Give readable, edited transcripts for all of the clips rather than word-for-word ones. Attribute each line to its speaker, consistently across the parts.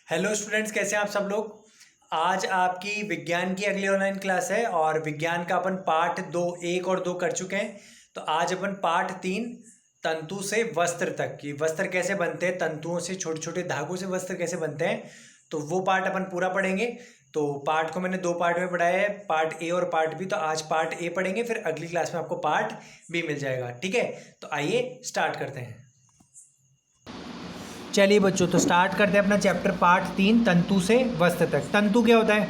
Speaker 1: Hello students, कैसे हैं आप सब लोग। आज आपकी विज्ञान की अगली ऑनलाइन क्लास है और विज्ञान का अपन पार्ट 2 1 और 2 कर चुके हैं। तो आज अपन पार्ट 3 तंतु से वस्त्र तक की वस्त्र कैसे बनते हैं, तंतुओं से छोटे छोटे धागों से वस्त्र कैसे बनते हैं, तो वो पार्ट अपन पूरा पढ़ेंगे। तो पार्ट को मैंने 2 पार्ट में पढ़ाया है, पार्ट ए और पार्ट बी। तो आज पार्ट ए पढ़ेंगे, फिर अगली क्लास में आपको पार्ट बी मिल जाएगा। ठीक है, तो आइए स्टार्ट करते हैं। चलिए बच्चों, तो स्टार्ट करते हैं अपना चैप्टर पार्ट 3 तंतु से वस्त्र तक। तंतु क्या होता है?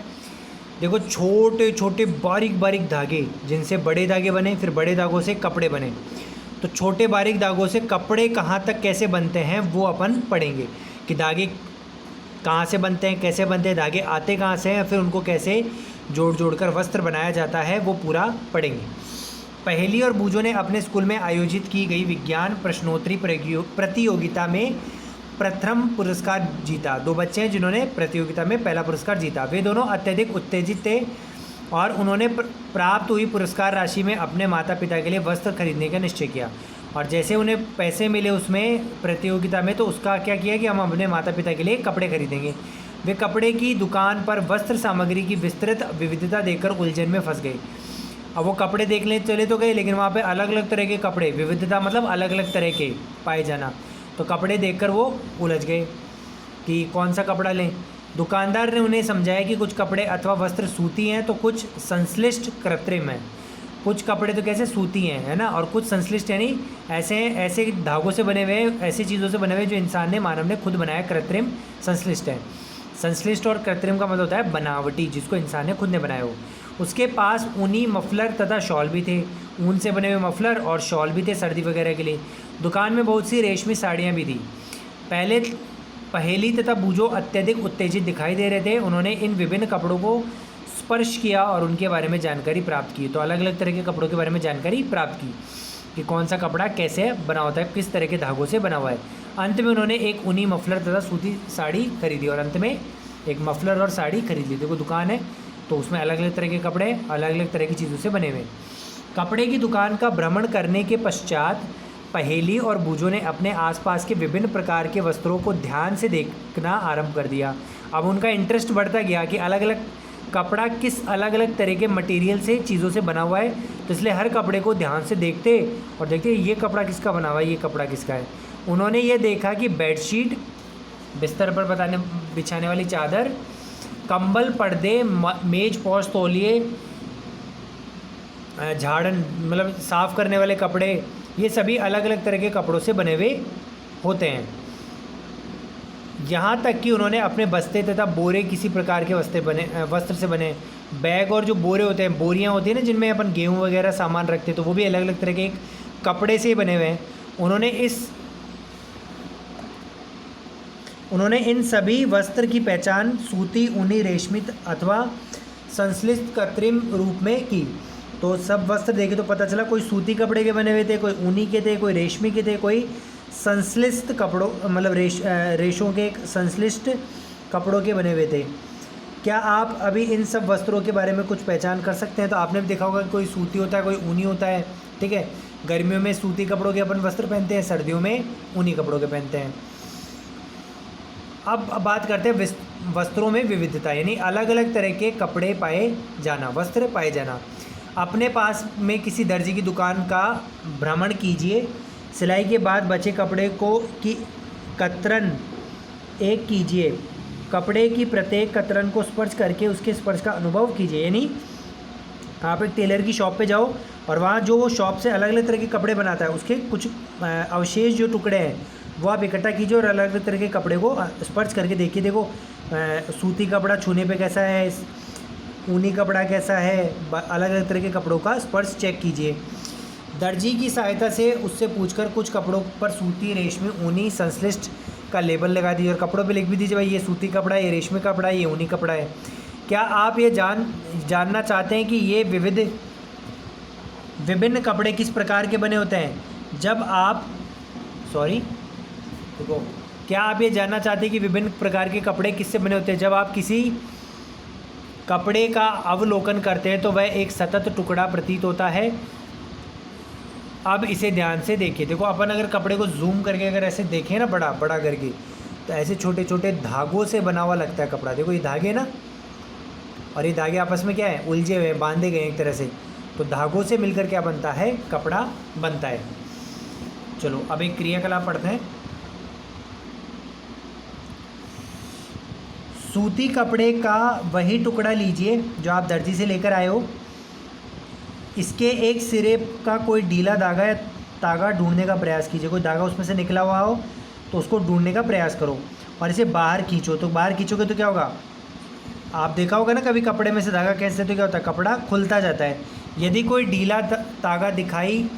Speaker 1: देखो, छोटे छोटे बारीक बारीक धागे जिनसे बड़े धागे बने, फिर बड़े धागों से कपड़े बने। तो छोटे बारीक धागों से कपड़े कहाँ तक कैसे बनते हैं वो अपन पढ़ेंगे कि धागे कहाँ से बनते हैं, कैसे बनते हैं, धागे आते कहाँ से हैं, फिर उनको कैसे जोड़ जोड़ कर वस्त्र बनाया जाता है वो पूरा पढ़ेंगे। पहेली और बूझों ने अपने स्कूल में आयोजित की गई विज्ञान प्रश्नोत्तरी प्रतियोगिता में प्रथम पुरस्कार जीता। 2 बच्चे हैं जिन्होंने प्रतियोगिता में पहला पुरस्कार जीता। वे दोनों अत्यधिक उत्तेजित थे और उन्होंने प्राप्त हुई पुरस्कार राशि में अपने माता पिता के लिए वस्त्र खरीदने का निश्चय किया। और जैसे उन्हें पैसे मिले उसमें प्रतियोगिता में, तो उसका क्या किया कि हम अपने माता पिता के लिए कपड़े खरीदेंगे। वे कपड़े की दुकान पर वस्त्र सामग्री की विस्तृत विविधता देखकर उलझन में फंस गए। अब वो कपड़े देखने चले तो गए, लेकिन वहाँ पे अलग अलग तरह के कपड़े, विविधता मतलब अलग अलग तरह के पाए जाना, तो कपड़े देखकर वो उलझ गए कि कौन सा कपड़ा लें। दुकानदार ने उन्हें समझाया कि कुछ कपड़े अथवा वस्त्र सूती हैं तो कुछ संश्लिष्ट कृत्रिम हैं। कुछ कपड़े तो कैसे सूती हैं, है ना, और कुछ संश्लिष्ट यानी ऐसे धागों से बने हुए, ऐसी चीज़ों से बने हुए जो इंसान ने, मानव ने खुद बनाया, कृत्रिम संश्लिष्ट है। संश्लिष्ट और कृत्रिम का मतलब होता है बनावटी, जिसको इंसान ने खुद ने बनाया हो। उसके पास ऊनी मफलर तथा शॉल भी थे। ऊन से बने हुए मफलर और शॉल भी थे सर्दी वगैरह के लिए। दुकान में बहुत सी रेशमी साड़ियाँ भी थी। पहेली तथा बूझो अत्यधिक उत्तेजित दिखाई दे रहे थे। उन्होंने इन विभिन्न कपड़ों को स्पर्श किया और उनके बारे में जानकारी प्राप्त की। तो अलग अलग तरह के कपड़ों के बारे में जानकारी प्राप्त की कि कौन सा कपड़ा कैसे बना होता है, किस तरह के धागों से बना हुआ है। अंत में उन्होंने एक ऊनी मफलर तथा सूती साड़ी खरीदी और अंत में एक मफलर और साड़ी खरीद ली। देखो, दुकान है तो उसमें अलग अलग तरह के कपड़े अलग अलग तरह की चीज़ों से बने हुए। कपड़े की दुकान का भ्रमण करने के पश्चात पहेली और बूझों ने अपने आसपास के विभिन्न प्रकार के वस्त्रों को ध्यान से देखना आरंभ कर दिया। अब उनका इंटरेस्ट बढ़ता गया कि अलग अलग कपड़ा किस अलग अलग तरह के मटेरियल से, चीज़ों से बना हुआ है। तो इसलिए हर कपड़े को ध्यान से देखते और देखते ये कपड़ा किसका बना हुआ है, ये कपड़ा किसका है। उन्होंने ये देखा कि बेडशीट, बिस्तर पर बिछाने वाली चादर, कंबल, पर्दे, मेज पोश, तौलिए, झाड़न मतलब साफ़ करने वाले कपड़े, ये सभी अलग अलग तरह के कपड़ों से बने हुए होते हैं। यहाँ तक कि उन्होंने अपने बस्ते तथा बोरे, किसी प्रकार के वस्त्र से बने बैग, और जो बोरे होते हैं, बोरियाँ होती हैं ना जिनमें अपन गेहूँ वगैरह सामान रखते हैं, तो वो भी अलग अलग तरह के कपड़े से बने हुए हैं। उन्होंने इन सभी वस्त्र की पहचान सूती, ऊनी, रेशमी अथवा संश्लिष्ट कृत्रिम रूप में की। तो सब वस्त्र देखे तो पता चला कोई सूती कपड़े के बने हुए थे, कोई ऊनी के थे, कोई रेशमी के थे, कोई संश्लिष्ट कपड़ों मतलब रेशों के, संश्लिष्ट कपड़ों के बने हुए थे। क्या आप अभी इन सब वस्त्रों के बारे में कुछ पहचान कर सकते हैं? तो आपने भी देखा होगा कि कोई सूती होता है, कोई ऊनी होता है। ठीक है, गर्मियों में सूती कपड़ों के अपन वस्त्र पहनते हैं, सर्दियों में ऊनी कपड़ों के पहनते हैं। अब बात करते हैं वस्त्रों में विविधता, यानी अलग अलग तरह के कपड़े पाए जाना, वस्त्र पाए जाना। अपने पास में किसी दर्जी की दुकान का भ्रमण कीजिए। सिलाई के बाद बचे कपड़े की कतरन एक कीजिए। कपड़े की प्रत्येक कतरन को स्पर्श करके उसके स्पर्श का अनुभव कीजिए। यानी आप एक टेलर की शॉप पे जाओ और वहाँ जो वो शॉप से अलग अलग तरह के कपड़े बनाता है, उसके कुछ अवशेष जो टुकड़े हैं वो आप इकट्ठा कीजिए और अलग अलग तरह के कपड़े को स्पर्श करके देखिए। देखो, सूती कपड़ा छूने पे कैसा है, ऊनी कपड़ा कैसा है, अलग अलग तरह के कपड़ों का स्पर्श चेक कीजिए। दर्जी की सहायता से उससे पूछकर कुछ कपड़ों पर सूती, रेशमी, ऊनी, संश्लिष्ट का लेबल लगा दीजिए और कपड़ों पे लिख भी दीजिए भाई ये सूती कपड़ा है, ये रेशमी कपड़ा है, ये ऊनी कपड़ा है। क्या आप ये जानना चाहते हैं कि ये विभिन्न कपड़े किस प्रकार के बने होते हैं? देखो, क्या आप ये जानना चाहते हैं कि विभिन्न प्रकार के कपड़े किससे बने होते हैं? जब आप किसी कपड़े का अवलोकन करते हैं तो वह एक सतत टुकड़ा प्रतीत होता है। अब इसे ध्यान से देखिए। देखो, अपन अगर कपड़े को जूम करके अगर ऐसे देखें ना, बड़ा बड़ा करके, तो ऐसे छोटे छोटे धागों से बना हुआ लगता है कपड़ा। देखो ये धागे ना, और ये धागे आपस में क्या है, उलझे हुए, बांधे गए एक तरह से। तो धागों से मिलकर क्या बनता है, कपड़ा बनता है। चलो अब एक क्रियाकलाप पढ़ते हैं। सूती कपड़े का वही टुकड़ा लीजिए जो आप दर्जी से लेकर आए हो। इसके एक सिरे का कोई ढीला धागा या तागा ढूंढने का प्रयास कीजिए। कोई धागा उसमें से निकला हुआ हो तो उसको ढूंढने का प्रयास करो और इसे बाहर खींचो। तो बाहर खींचोगे तो क्या होगा, आप देखा होगा ना कभी कपड़े में से धागा खींचते तो क्या होता है, कपड़ा खुलता जाता है। यदि कोई ढीला तागा दिखाई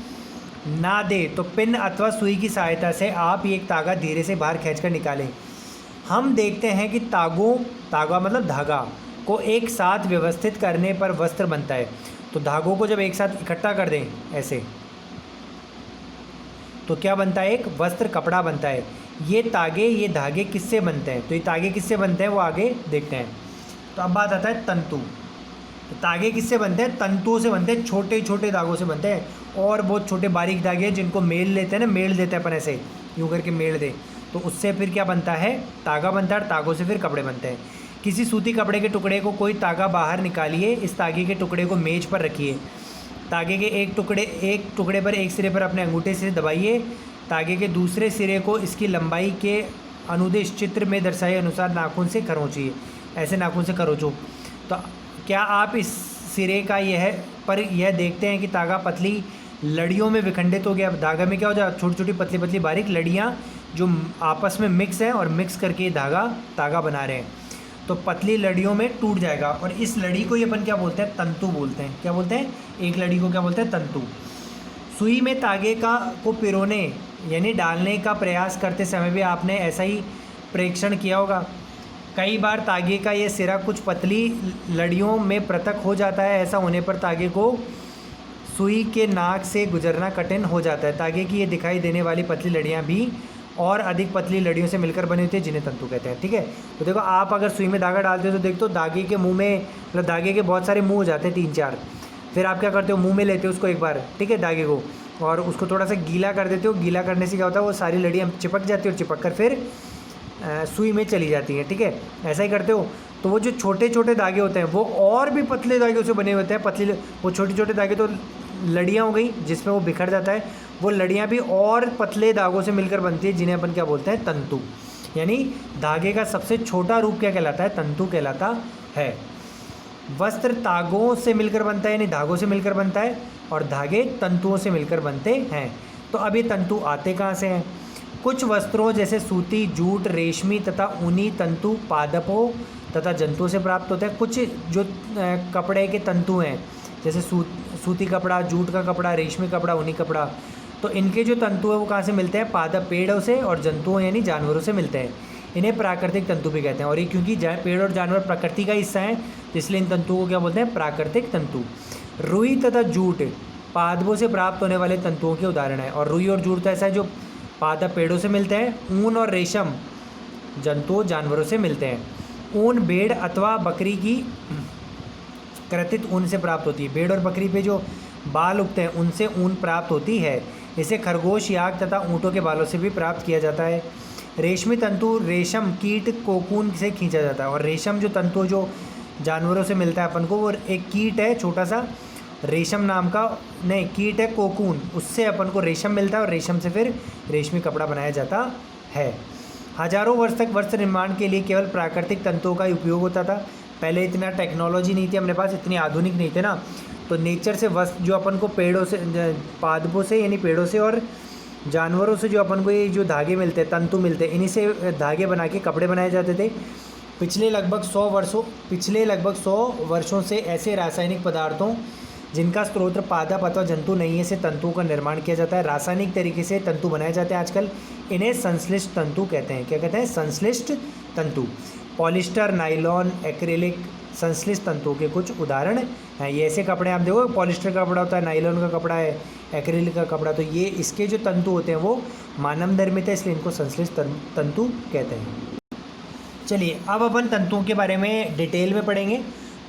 Speaker 1: ना दे तो पिन अथवा सुई की सहायता से आप एक तागा धीरे से बाहर खींचकर निकालें। हम देखते हैं कि तागा मतलब धागा को एक साथ व्यवस्थित करने पर वस्त्र बनता है। तो धागों को जब एक साथ इकट्ठा कर दें ऐसे तो क्या बनता है, एक वस्त्र, कपड़ा बनता है। ये धागे किससे बनते हैं, तो ये तागे किससे बनते हैं वो आगे देखते हैं। तो अब बात आता है तंतु। तो तागे किससे बनते हैं, तंतुओं से बनते हैं, छोटे छोटे धागों से बनते हैं। और बहुत छोटे बारीक धागे हैं जिनको मेल लेते हैं ना, मेल देते हैं अपन ऐसे यूँ करके मेल दे, तो उससे फिर क्या बनता है, तागा बनता है। और तागों से फिर कपड़े बनते हैं। किसी सूती कपड़े के टुकड़े को कोई तागा बाहर निकालिए। इस तागे के टुकड़े को मेज पर रखिए। तागे के एक टुकड़े पर एक सिरे पर अपने अंगूठे से दबाइए। तागे के दूसरे सिरे को इसकी लंबाई के अनुदिश चित्र में दर्शाए अनुसार नाखून से खरोंचिए। ऐसे नाखून से खरोचो। तो क्या आप इस सिरे का यह देखते हैं कि तागा पतली लड़ियों में विखंडित हो गया। धागा में क्या हो जाए, छोटी छोटी पतली पतली बारीक लड़ियाँ जो आपस में मिक्स हैं और मिक्स करके ये तागा बना रहे हैं। तो पतली लड़ियों में टूट जाएगा और इस लड़ी को ये अपन क्या बोलते हैं, तंतु बोलते हैं। क्या बोलते हैं, एक लड़ी को क्या बोलते हैं, तंतु। सुई में तागे को पिरोने यानी डालने का प्रयास करते समय भी आपने ऐसा ही प्रेक्षण किया होगा। कई बार तागे का ये सिरा कुछ पतली लड़ियों में पृथक हो जाता है। ऐसा होने पर तागे को सुई के नाक से गुजरना कठिन हो जाता है। तागे की ये दिखाई देने वाली पतली लड़ियाँ भी और अधिक पतली लड़ियों से मिलकर बनी होती है जिन्हें तंतु कहते हैं। ठीक है, तो देखो आप अगर सुई में धागा डालते हो तो देखो धागे के मुंह में, मतलब धागे के बहुत सारे मुंह हो जाते हैं, 3-4। फिर आप क्या करते हो, मुंह में लेते हो उसको एक बार, ठीक है, धागे को, और उसको थोड़ा सा गीला कर देते हो। गीला करने से क्या होता है, वो सारी लड़ियाँ चिपक जाती है और चिपक कर फिर सुई में चली जाती हैं। ठीक है, ऐसा ही करते हो। तो वो जो छोटे छोटे धागे होते हैं वो और भी पतले धागे से बने होते हैं। पतली वो छोटे छोटे धागे तो लड़ियाँ हो गई जिसमें वो बिखर जाता है। वो लड़ियाँ भी और पतले धागों से मिलकर बनती है जिन्हें अपन क्या बोलते हैं, तंतु। यानी धागे का सबसे छोटा रूप क्या कहलाता है, तंतु कहलाता है। वस्त्र तागों से मिलकर बनता है यानी धागों से मिलकर बनता है, और धागे तंतुओं से मिलकर बनते हैं। तो अब ये तंतु आते कहाँ से हैं? कुछ वस्त्रों जैसे सूती, जूट, रेशमी तथा ऊनी तंतु पादपों तथा जंतुओं से प्राप्त होते हैं। कुछ जो कपड़े के तंतु हैं जैसे सूती कपड़ा, जूट का कपड़ा, रेशमी कपड़ा, ऊनी कपड़ा, तो इनके जो तंतु है वो कहाँ से मिलते हैं, पादप पेड़ों से और जंतुओं यानी जानवरों से मिलते हैं। इन्हें प्राकृतिक तंतु भी कहते हैं। और ये क्योंकि पेड़ और जानवर प्रकृति का हिस्सा है तो इसलिए इन तंतुओं को क्या बोलते हैं, प्राकृतिक तंतु। रुई तथा जूट पादपों से प्राप्त होने वाले तंतुओं के उदाहरण है। और रुई और जूट तो ऐसा है जो पादप पेड़ों से मिलते हैं। ऊन और रेशम जंतुओं जानवरों से मिलते हैं। ऊन भेड़ अथवा बकरी की कृत्रित ऊन से प्राप्त होती है। भेड़ और बकरी पे जो बाल उगते हैं उनसे ऊन प्राप्त होती है। इसे खरगोश, याक तथा ऊँटों के बालों से भी प्राप्त किया जाता है। रेशमी तंतु रेशम कीट कोकून से खींचा जाता है। और रेशम जो तंतु जो जानवरों से मिलता है अपन को, वो एक कीट है छोटा सा, रेशम नाम का, नहीं कीट है कोकून, उससे अपन को रेशम मिलता है और रेशम से फिर रेशमी कपड़ा बनाया जाता है। हजारों वर्ष तक वस्त्र निर्माण के लिए केवल प्राकृतिक तंतुओं का उपयोग होता था। पहले इतना टेक्नोलॉजी नहीं थी अपने पास, इतनी आधुनिक नहीं थे ना, तो नेचर से वस्त्र जो अपन को पेड़ों से, पादपों से यानी पेड़ों से और जानवरों से जो अपन को ये जो धागे मिलते हैं, तंतु मिलते हैं, इन्हीं से धागे बना के कपड़े बनाए जाते थे। पिछले लगभग 100 वर्षों से ऐसे रासायनिक पदार्थों जिनका स्रोत पादप अथवा जंतु नहीं है से तंतुओं का निर्माण किया जाता है। रासायनिक तरीके से तंतु बनाए जाते हैं आजकल। इन्हें संश्लिष्ट तंतु कहते हैं। क्या कहते हैं? संश्लिष्ट तंतु। पॉलिस्टर, नायलॉन, एक्रिलिक संश्लिष्ट तंतुओं के कुछ उदाहरण हैं। ये ऐसे कपड़े आप देखो, पॉलिस्टर का कपड़ा होता है, नायलॉन का कपड़ा है, एक्रिलिक का कपड़ा, तो ये इसके जो तंतु होते हैं वो मानव निर्मित है, इसलिए इनको संश्लिष्ट तंतु कहते हैं। चलिए अब अपन तंतुओं के बारे में डिटेल में पढ़ेंगे।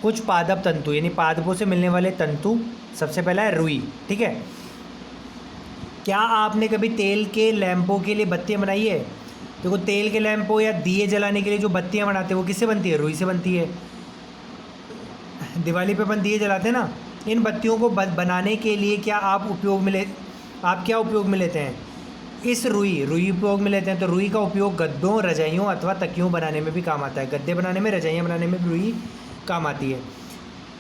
Speaker 1: कुछ पादप तंतु यानी पादपों से मिलने वाले तंतु। सबसे पहला है रुई। ठीक है, क्या आपने कभी तेल के लैंपों के लिए बत्तियाँ बनाई है? देखो तेल के लैंप हो या दिए जलाने के लिए जो बत्तियाँ बनाते हैं वो किससे बनती है? रुई से बनती है। दिवाली पे अपन दिए जलाते हैं ना। इन बत्तियों को बनाने के लिए आप क्या उपयोग में लेते हैं? इस रुई उपयोग में लेते हैं। तो रुई का उपयोग गद्दों, रजाइयों अथवा तकियों बनाने में भी काम आता है। गद्दे बनाने में, रजाइयाँ बनाने में भी रुई काम आती है।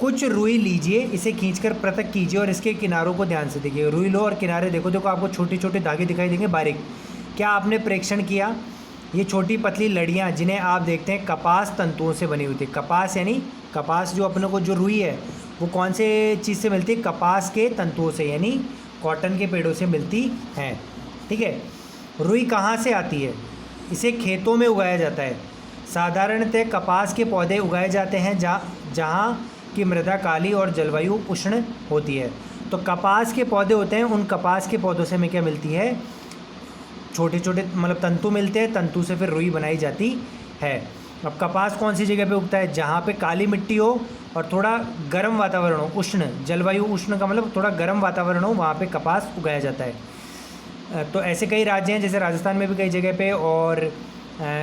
Speaker 1: कुछ रुई लीजिए, इसे खींचकर पृथक कीजिए और इसके किनारों को ध्यान से देखिए। रुई लो और किनारे देखो, आपको छोटे छोटे धागे दिखाई देंगे बारीक। क्या आपने प्रेक्षण किया? ये छोटी पतली लड़ियाँ जिन्हें आप देखते हैं कपास तंतुओं से बनी हुई थी। कपास यानी कपास जो अपने को जो रुई है वो कौन से चीज़ से मिलती है? कपास के तंतुओं से, यानी कॉटन के पेड़ों से मिलती हैं। ठीक है। रुई कहाँ से आती है? इसे खेतों में उगाया जाता है। साधारणतः कपास के पौधे उगाए जाते हैं जहाँ की मृदा काली और जलवायु उष्ण होती है। तो कपास के पौधे होते हैं, उन कपास के पौधों से हमें क्या मिलती है? छोटे छोटे मतलब तंतु मिलते हैं। तंतु से फिर रुई बनाई जाती है। अब कपास कौन सी जगह पे उगता है? जहाँ पे काली मिट्टी हो और थोड़ा गर्म वातावरण हो, उष्ण जलवायु। उष्ण का मतलब थोड़ा गर्म वातावरण हो, वहाँ पे कपास उगाया जाता है। तो ऐसे कई राज्य हैं, जैसे राजस्थान में भी कई जगह पे, और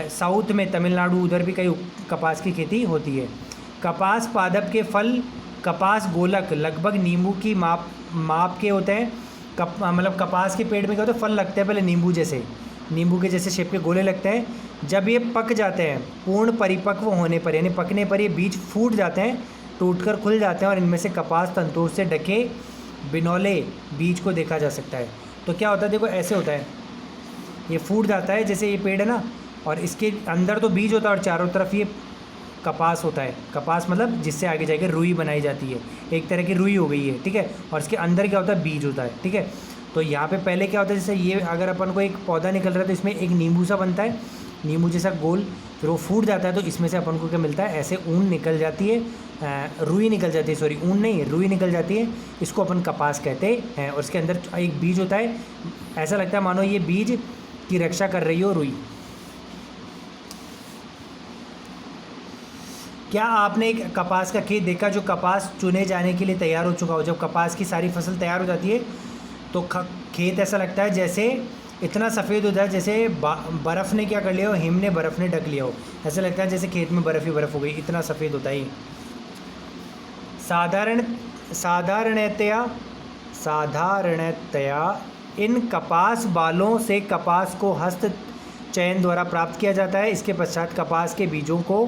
Speaker 1: साउथ में तमिलनाडु, उधर भी कई कपास की खेती होती है। कपास पादप के फल कपास गोलक लगभग नींबू की माप के होते हैं। मतलब कपास के पेड़ में क्या होता है? फल लगते हैं पहले नींबू के जैसे शेप के गोले लगते हैं। जब ये पक जाते हैं, पूर्ण परिपक्व होने पर यानी पकने पर, ये बीज फूट जाते हैं, टूटकर खुल जाते हैं और इनमें से कपास तंतुओं से ढके बिनौले बीज को देखा जा सकता है। तो क्या होता है? देखो ऐसे होता है, ये फूट जाता है, जैसे ये पेड़ है ना, और इसके अंदर तो बीज होता है और चारों तरफ ये कपास होता है। कपास मतलब जिससे आगे जाकर रुई बनाई जाती है। एक तरह की रुई हो गई है। ठीक है। और इसके अंदर क्या होता है? बीज होता है। ठीक है। तो यहाँ पे पहले क्या होता है? जैसे ये अगर अपन को एक पौधा निकल रहा है तो इसमें एक नींबू सा बनता है, नींबू जैसा गोल, फिर वो फूट जाता है तो इसमें से अपन को क्या मिलता है? ऐसे ऊन निकल जाती है, रुई निकल जाती है। सॉरी, ऊन नहीं, रुई निकल जाती है। इसको अपन कपास कहते हैं। और इसके अंदर एक बीज होता है। ऐसा लगता है मानो ये बीज की रक्षा कर रही हो रुई। क्या आपने एक कपास का खेत देखा जो कपास चुने जाने के लिए तैयार हो चुका हो? जब कपास की सारी फसल तैयार हो जाती है तो खेत ऐसा लगता है जैसे इतना सफ़ेद होता है, जैसे बर्फ़ ने क्या कर लिया हो, हिम ने बर्फ़ ने ढक लिया हो। ऐसा लगता है जैसे खेत में बर्फ़ ही बर्फ़ हो गई, इतना सफ़ेद होता है। साधारणतया इन कपास बालों से कपास को हस्त चयन द्वारा प्राप्त किया जाता है। इसके पश्चात कपास के बीजों को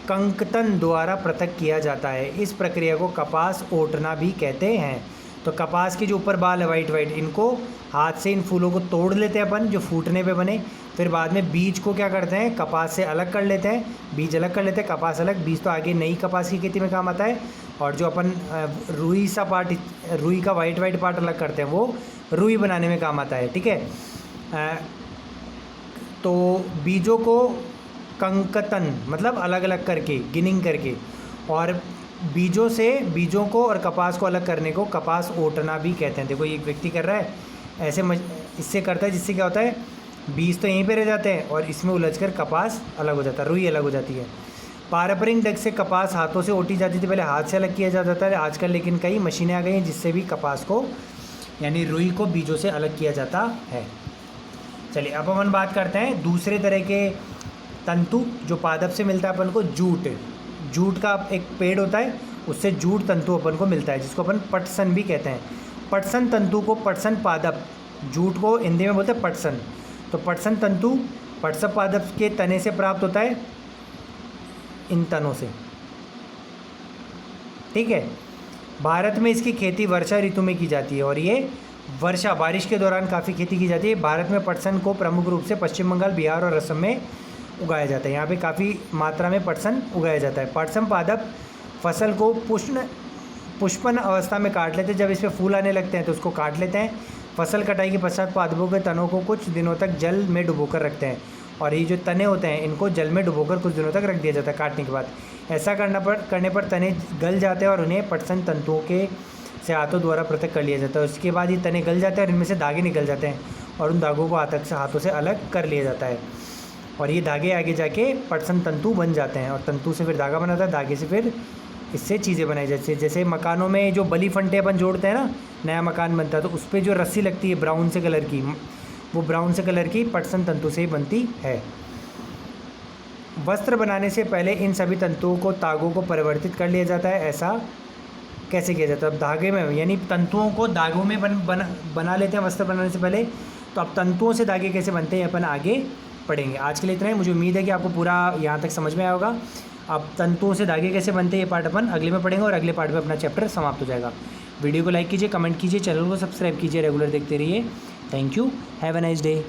Speaker 1: कंकतन द्वारा पृथक किया जाता है। इस प्रक्रिया को कपास ओटना भी कहते हैं। तो कपास के जो ऊपर बाल है वाइट वाइट, इनको हाथ से इन फूलों को तोड़ लेते हैं अपन, जो फूटने पे बने। फिर बाद में बीज को क्या करते हैं? कपास से अलग कर लेते हैं। बीज अलग कर लेते हैं, कपास अलग। बीज तो आगे नई कपास की खेती में काम आता है। और जो अपन रुई का वाइट पार्ट अलग करते हैं, वो रुई बनाने में काम आता है। ठीक है। तो बीजों को कंकतन मतलब अलग अलग करके, गिनिंग करके, और बीजों को और कपास को अलग करने को कपास ओटना भी कहते हैं। देखो ये एक व्यक्ति कर रहा है, ऐसे इससे करता है, जिससे क्या होता है? बीज तो यहीं पे रह जाते हैं और इसमें उलझकर कपास अलग हो जाता है, रुई अलग हो जाती है। पारंपरिक ढंग से कपास हाथों से ओटी जाती थी, पहले हाथ से अलग किया जाता था। आजकल लेकिन कई मशीनें आ गई हैं जिससे भी कपास को यानी रुई को बीजों से अलग किया जाता है। चलिए अब अपन बात करते हैं दूसरे तरह के तंतु जो पादप से मिलता है अपन को। जूट का एक पेड़ होता है, उससे जूट तंतु अपन को मिलता है, जिसको अपन पटसन भी कहते हैं। पटसन तंतु को पटसन पादप, जूट को हिंदी में बोलते हैं पटसन। तो पटसन तंतु पटसन पादप के तने से प्राप्त होता है, इन तनों से। ठीक है। भारत में इसकी खेती वर्षा ऋतु में की जाती है और ये बारिश के दौरान काफ़ी खेती की जाती है। भारत में पटसन को प्रमुख रूप से पश्चिम बंगाल, बिहार और असम में उगाया जाता है। यहाँ पे काफ़ी मात्रा में पटसन उगाया जाता है। पटसन पादप फसल को पुष्पन अवस्था में काट लेते हैं। जब इस पर फूल आने लगते हैं तो उसको काट लेते हैं। फसल कटाई के पश्चात पादपों के तनों को कुछ दिनों तक जल में डुबोकर रखते हैं और ये जो तने होते हैं इनको जल में डुबोकर कुछ दिनों तक रख दिया जाता है काटने के बाद। ऐसा करने पर तने गल जाते हैं और उन्हें पटसन तंतुओं के से हाथों द्वारा पृथक कर लिया जाता है। उसके बाद ये तने गल जाते हैं और इनमें से धागे निकल जाते हैं और उन धागों को हाथों से अलग कर लिया जाता है और ये धागे आगे जाके पटसन तंतु बन जाते हैं और तंतु से फिर धागा बनाता है, धागे से फिर इससे चीज़ें बनाई जाती है। जैसे मकानों में जो बली फंटे अपन जोड़ते हैं ना, नया मकान बनता है तो उस पर जो रस्सी लगती है ब्राउन से कलर की, वो ब्राउन से कलर की पटसन तंतु से ही बनती है। वस्त्र बनाने से पहले इन सभी तंतुओं को तागों को परिवर्तित कर लिया जाता है। ऐसा कैसे किया जाता है? अब धागे में यानी तंतुओं को धागों में बना लेते हैं वस्त्र बनाने से पहले। तो अब तंतुओं से धागे कैसे बनते हैं अपन आगे पढ़ेंगे। आज के लिए इतना ही। मुझे उम्मीद है कि आपको पूरा यहाँ तक समझ में आया होगा। अब तंतुओं से धागे कैसे बनते हैं ये पार्ट अपन अगले में पढ़ेंगे और अगले पार्ट में अपना चैप्टर समाप्त हो जाएगा। वीडियो को लाइक कीजिए, कमेंट कीजिए, चैनल को सब्सक्राइब कीजिए, रेगुलर देखते रहिए। Thank you, have a nice day.